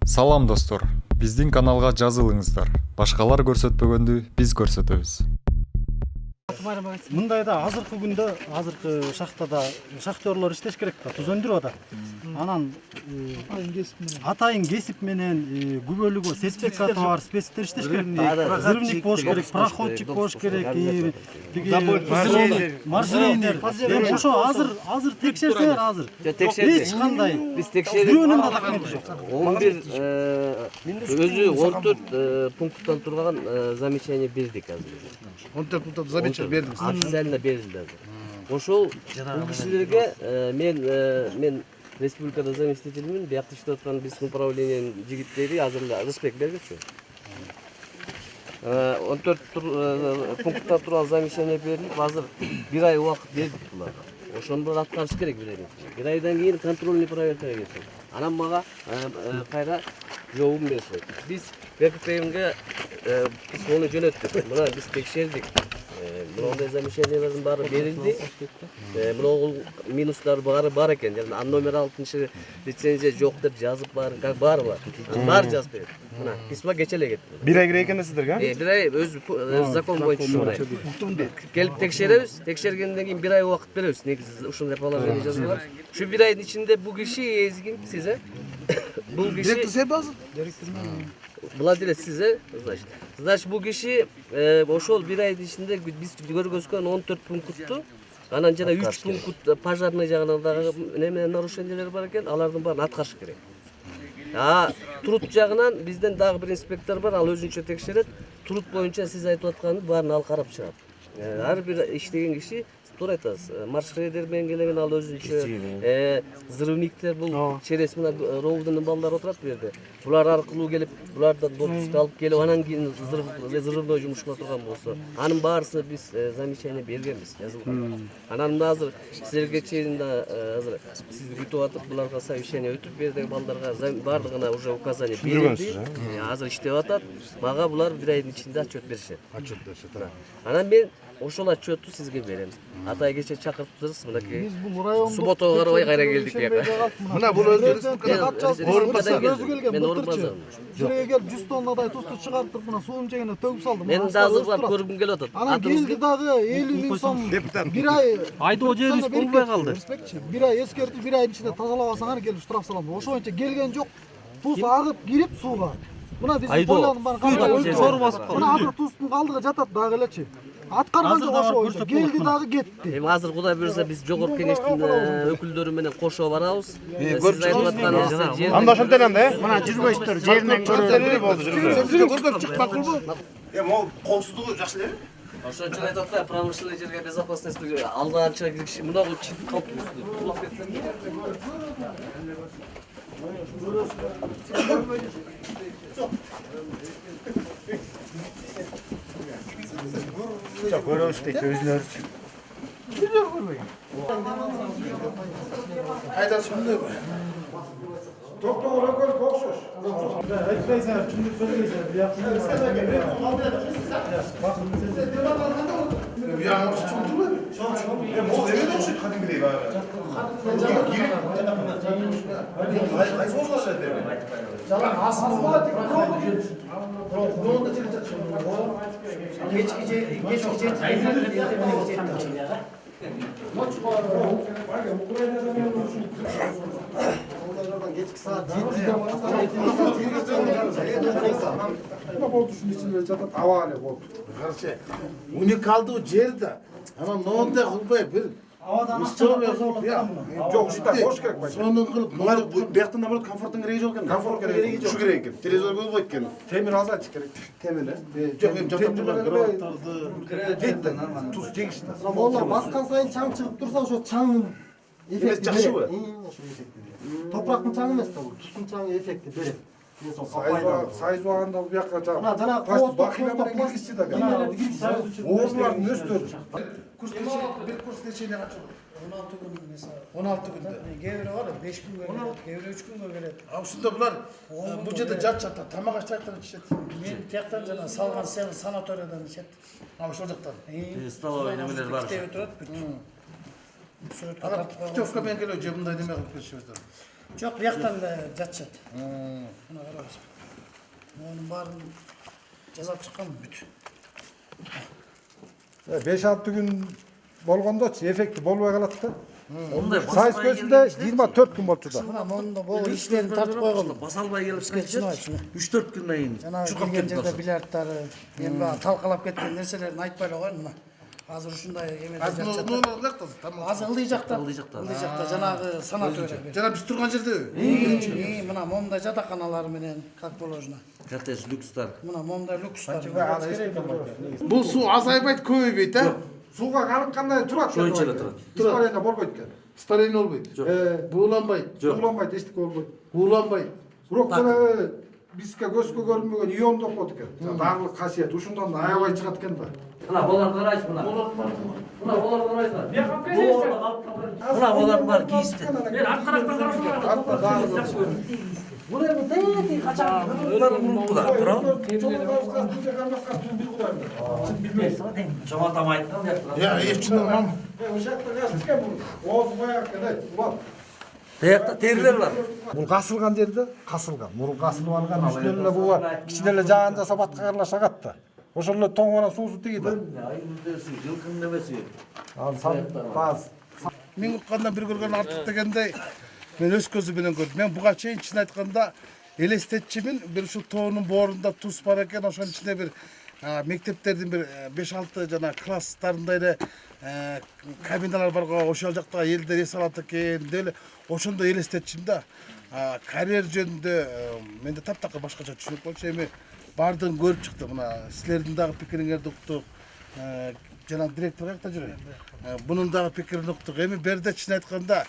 Салам достор, биздин каналга жазылыңыздар. Башкалар көрсөтпөгөндү биз көрсөтөбүз. Мындайда азыркы күндө, азыркы шахтада шахтерлор иштеш керек да, туз өндүрүп атат. Анан атайын кесип менен күбөлүгү сертификаты бар спецтер иштеш керек да. Взрывник болуш керек, проходчик болуш керек, маршрутер. Ошо азыр текшерсеңер азыр. Эч кандай Биз текшерип бирөөнүн да документи жок. 11 өзү 14 пункттан турган замечание бердик азыр. 14 пункттан замечание бердиңиз. Официально берилди азыр. Ошол бул кишилерге мен республикада заместителимин, биякта иштеп аткан биздин управлениянын жигиттери азыр Рыспек бергичи. 14 пункттан турган замечание берилип, азыр 1 ай убакыт бердик буларга. Ошондо аткарыш керек билем. 1 айдан кийин контрольный проверкага кетет. Анан мага кайра жообун беришет. Биз БКПМге письмону жөнөттүк. Мына биз текшердик. Мындай замечаниялардын баары берилди. Мына минустар бар экен. Жана номер 6 лицензия жок деп жазып баары бар. Бар жазып берет. Мына письмо кече эле кетти. 1 ай керек экен сиздерге? 1 ай өз закон боюнча ушундай. Келип текшеребиз. Текшергенден кийин 1 ай убакыт беребиз. Негизи ушундай положение жазылат. Ушу 1 айдын ичинде бул киши эзгин сиз бул киши Директор сен базы? владелец сиз значит бул киши ошол 1 айдын ичинде биз көргөзгөн 14 пунктту анан жана 3 пункт пожарный жагынан дагы неме нарушениялер бар экен, алардын баарын аткарыш керек. Труд жагынан бизден дагы бир инспектор бар, ал өзүнчө текшерет. Труд боюнча сиз айтып атканды баарын ал карап чыгат. Ар бир иштеген киши туура айтасыз. Маршрутер менен келген ал өзүнчө взрывниктер бул через мына ровдунун балдары отурат бу жерде. Булар аркылуу келип, булардан допуск алып келип, анан кийин взрывной жумушуна турган болсо, анын баарысын биз замечание бергенбиз, жазылган. Анан мына азыр силерге чейин азыр сизди күтүп атып, буларга совещание өтүп бердик, балдарга баардыгына уже указание берилди. Азыр иштеп атат. Мага булар 1 айдын ичинде отчет беришет. Анан мен ошол отчетту сизге берем. Атай кече чакырыптырсыз, мынакей. Субботага карабай кайра келдик бияка. Мына бул өзү Өзү келген. Мен орун базарым. Жерге келип 100 тоннадай тусту чыгартып, мына суун жегине төгүп салдым. Мен да азырлап көргүм келип атат. Анан келди дагы 50 000 сом депутат. 1 ай Айдоо жерибиз болбой калды. 1 ай эскертип, 1 айдын ичинде тазалабасаңар келип штраф салам. Ошо боюнча келген жок. Туз агып кирип сууга. Мына биз ойлонуп баарын калдырып Сор басып калды. Мына азыр туздун калдыгы жатат дагы элечи. Аткарган жок ошо боюнча. Келди дагы кетти. Эми азыр Кудай буйрса биз жогорку кеңештин өкүлдөрү менен кошо барабыз. Сиз айтып аткан жер. Анда ошентен анда, Мына жүрбөйсүздөр, жеринен көрөбүз. Болду, жүрбөйсүз. Көргөп чыкпак кылбы? Могу коопсуздугу жакшы элеби? Ошон үчүн айтып атпайбы, промышленный жерге безопасность алганча кириши мынагу чип калып кулап кетсем. Көрөбүз дейт өзүлөрү. Кайда сүрүндү? Токтогор өкөлүп окшош. Айтпайсың, түндүк сөйлөйсүң. Бияга чуңдубу? Могу эме окшойт кадимгидей баягы. Кайсы болуп атат? Жалаң асфальт Geçki saat 7'de болду ушунун ичинде жатат аба эле болду. Карчы. Уникалдуу жерде. Анан ноондай кылбай бир Абадан Жок, ушундай кош керек байка. Сонун кылып, мына бияктан наоборот комфорттун кереги жок экен. Комфорт кереги жок. Ушу керек экен. Телевизор болбойт экен. Темир алсачы керек. Темир Жок, эми жактап турган жетти. Туз жегишти. Vallahi baskan sayın çam çıkıp dursa o çamın efekti жақсы böyle. bu. Toprakın çamı емес tabi. Tuzun çamı efekti böyle. Сайыз баганда бул бияка Ana cana бакыйга киргизчи да. Оорулардын өстөрү. Курс бир курс лечение качуу? 16 күн mesela. 16 күндө. Кээ бирөө бар 5 күнгө келет, кээ бирөө 3 күнгө келет. А ушунда булар бул жерде жатышат, тамак ачтан ичет. Мен тияктан жана салган санаториядан ичет. А ошол жактан. Столовый немелер бар. Китеп турат бүт. Ана путевка менен келип же мындай неме кылып кетишибиздер. Жоқ, бияқтан да жатышат. Мына қараңыз. Оның барын жасап шыққан бүт. 5-6 күн болгондочу эффекти болбой калат да. Ондай Сайыз көзүндө 24 күн болчу да. Мына монда бұл иштерін тартып қойған. Баса албай келип Шыны, кетчү. 3-4 күндөн кийин Жаңағы чукап келген кетти. жерде бильярдтары, мен бағы талқылап кеткен нәрселерін айтпай қойын мына. Азыр ушундай эмеде жатат. Азыр ылдый жақта. Ылдый жақта жанагы санаторий. Жана биз турган жерде. Мына момундай жатаканалар менен как положено. Коттедж люкстар. Мына момундай люкстар. Бул суу азайбайт, көбөйбөйт, а? Сууга каныккандай турат. Шойчу эле турат. Испарение болбойт экен. Испарение болбойт. Бууланбайт. Уланбайт, эчтеке болбойт. Бууланбайт. Бирок жана бизге көзгө көрүнбөгөн иондоп коет экен. Дагылык касиет. Ушундан да аябай чыгат экен да. Мына боларды карайсыз мына. Мына боларды карайсыздар. Мына болардын баары кийисти. Мен арт тараптан карасам. Артта дагы Бул эми тети качан мурда Чоң атам айтты ал Я эчтене мам. Ооз баягы экен, улан. Таякта терилер бар. Бул касылган жерде касылган. Мурун касылып алган, үстүнөн эле бул бар. Кичине эле жаан жасап атка кырлаш агат да. Ошол эле тоң менен суусу тигиди. Айылдерси, жылкын немеси. Ал баз. Мен уккандан бир көргөн артык дегендей мен өз көзүм менен көрдүм. Мен буга чейин чын айтканда элестетчимин, бир ушул тоонун боорунда туз бар экен, ошонун ичинде бир мектептердин бир 5-6 жана класстарында эле кабиналар бар го, ошол жактагы элдер эс алат экен деп эле ошондой элестетчим да. Карьер жөнүндө менде таптакыр башкача түшүнүк болчу. Эми бардыгын көрүп чыктым. Мына силердин дагы пикириңерди уктук. Жана директор каякта жүрөт. Бунун дагы пикирин уктук. Эми берде чын айтканда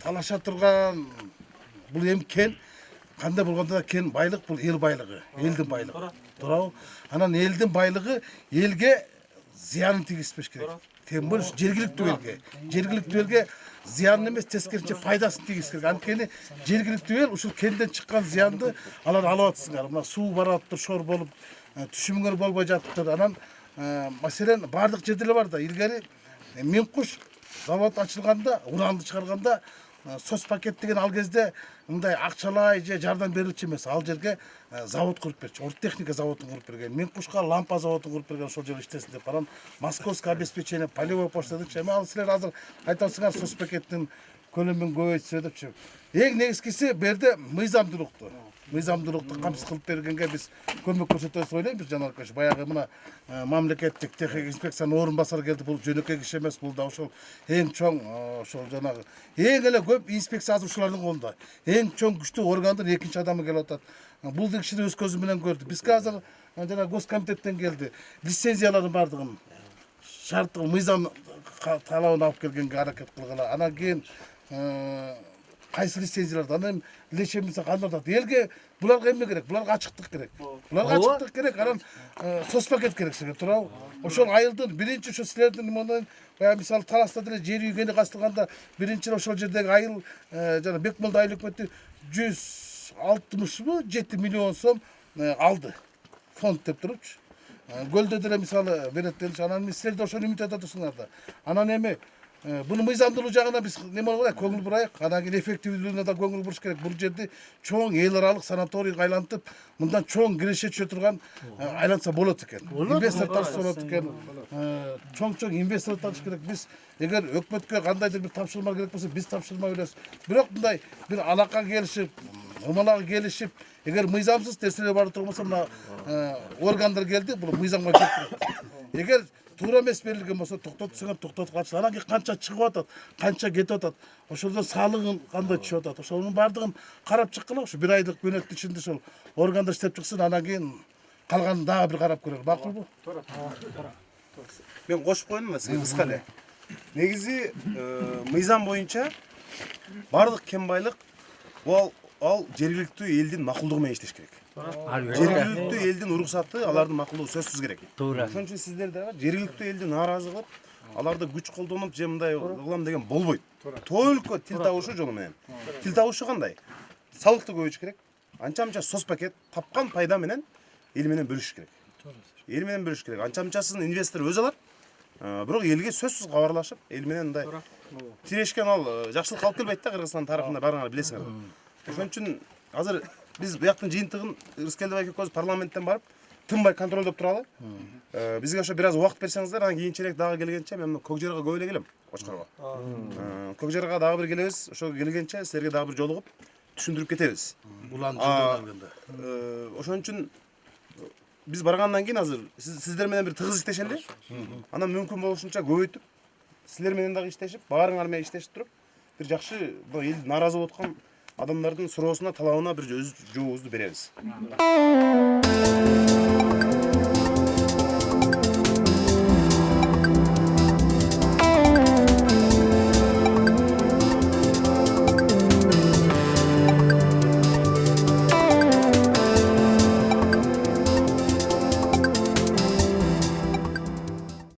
талаша турган бул эми кен, кандай болгондо да кен байлык, бул эл байлыгы, элдин байлыгы. Туурабы? Анан элдин байлыгы элге зыянын тийгизбеш керек. Тем более жергиликтүү элге зыянын эмес, тескерисинче пайдасын тийгиз керек. Анткени жергиликтүү эл ушул кенден чыккан зыянды алар алып атсыңар. Мына суу бараттыр, шор болуп, түшүмүңөр болбой жатыптыр. Анан маселен бардык жерде эле бар да. Илгери Минкуш завод ачылганда, уранды чыгарганда соцпакет деген ал кезде мындай акчалай же жардам берилчү эмес. Ал жерге завод куруп берчү. Оргтехника заводун куруп берген. Минкушка лампа заводун куруп берген, ошол жерде иштесин деп. Анан московское обеспечение, полевой почта депчи. Эми ал силер азыр айтасыңар соцпакеттин көлөмүн көбөйтсө депчи. Эң негизгиси берде мыйзамдуулукту камсыз кылып бергенге биз көмөк көрсөтөбүз деп ойлойм. Биз Жанар Көш баягы мына мамлекеттик техник инспекциянын орун басары келди. Бул жөнөкөй киши эмес, бул да ошол эң чоң, ошол жанагы эң эле көп инспекция азыр ушулардын колунда. Эң чоң күчтүү органдын экинчи адамы келип атат. Бул кишини өз көзүм менен көрдүм. Бизге азыр жана госкомитеттен келди. Лицензиялардын бардыгын шарттык мыйзам талабын алып келгенге аракет кылгыла. Анан кийин кайсы лицензияларды анан лечебница кандай атат. Элге буларга эмне керек? Буларга ачыктык керек. Буларга ачыктык керек. Анан соцпакет керек силерге, туурабы? Ошол айылдын биринчи ошо силердин монун баягы мисалы Таласта деле жер үйгөнү кастырганда биринчи ошол жердеги айыл жана Бекмолда айыл өкмөтү 160 миллион сом алды. Фонд деп турупчу. Көлдө деле мисалы берет делчи. Анан силер да ошону үмүт этип атасыңар да. Анан эми буну мыйзамдуулук жагына биз неме кылайык, көңүл бурайык. Анан кийин эффективдүүлүгүнө да көңүл буруш керек. Бул жерди чоң эл аралык санаторийге айлантып, мындан чоң киреше түшө турган айланса болот экен. Инвестор тартса болот экен. Чоң инвестор тартыш керек. Биз эгер өкмөткө кандайдыр бир тапшырма керек болсо, биз тапшырма беребиз. Бирок мындай бир алака келишип, ымалага келишип, эгер мыйзамсыз нерселер бар турмаса, мына органдар келди, бул мыйзамга келтирет. Эгер туура эмес берилген болсо токтотсаңар токтотуп калышат. Анан кийин канча чыгып атат, канча кетип атат, ошолдон салыгын кандай түшүп атат, ошонун бардыгын карап чыккыла. Ушу 1 айлык мөөнөттүн ичинде ошол органдар иштеп чыксын, анан кийин калганын дагы бир карап көрөлү. Макулбу? Мен кошуп коеюн эмес, кыска эле. Негизи мыйзам боюнча бардык кен байлык ал жергиликтүү элдин макулдугу менен иштеш керек. Жергиликтүү элдин уруксаты, алардын макулдугу сөзсүз керек. Туура. Ошон үчүн сиздерде жергиликтүү элди нааразы кылып, аларды күч колдонуп же мындай кылам деген болбойт. Только тил табышы жолу менен. Тил табышы кандай? Салыкты көбөйтүш керек. Анча-мынча соцпакет тапкан пайда менен эл менен бөлүшүш керек. Эл менен бөлүшүш керек. Анча-мынчасын инвестор өзү алат. Бирок элге сөзсүз кабарлашып, эл менен мындай тирешкен ал жакшылыкка алып келбейт да, Кыргызстан тарыхында баарыңар билесиңер. Ошон үчүн азыр биз буяктын жыйынтыгын Рыскелдибай көз парламенттен барып тынбай контролдоп туралы. Бизге ошо бир аз убакыт берсеңиздер, анан кийинчерээк дагы келгенче мен Көк Жарга көп эле келем, Кочкорго. Көк Жарга дагы бир келебиз, ошо келгенче силерге дагы бир жолугуп түшүндүрүп кетебиз. Ошон үчүн биз баргандан кийин азыр сиздер менен бир тыгыз иштешели. Анан мүмкүн болушунча көбөйтүп, силер менен дагы иштешип, баарыңар менен иштешип туруп, бир жакшы эл нааразы болуп аткан адамдардын суроосуна, талабына бир өз жообубузду беребиз.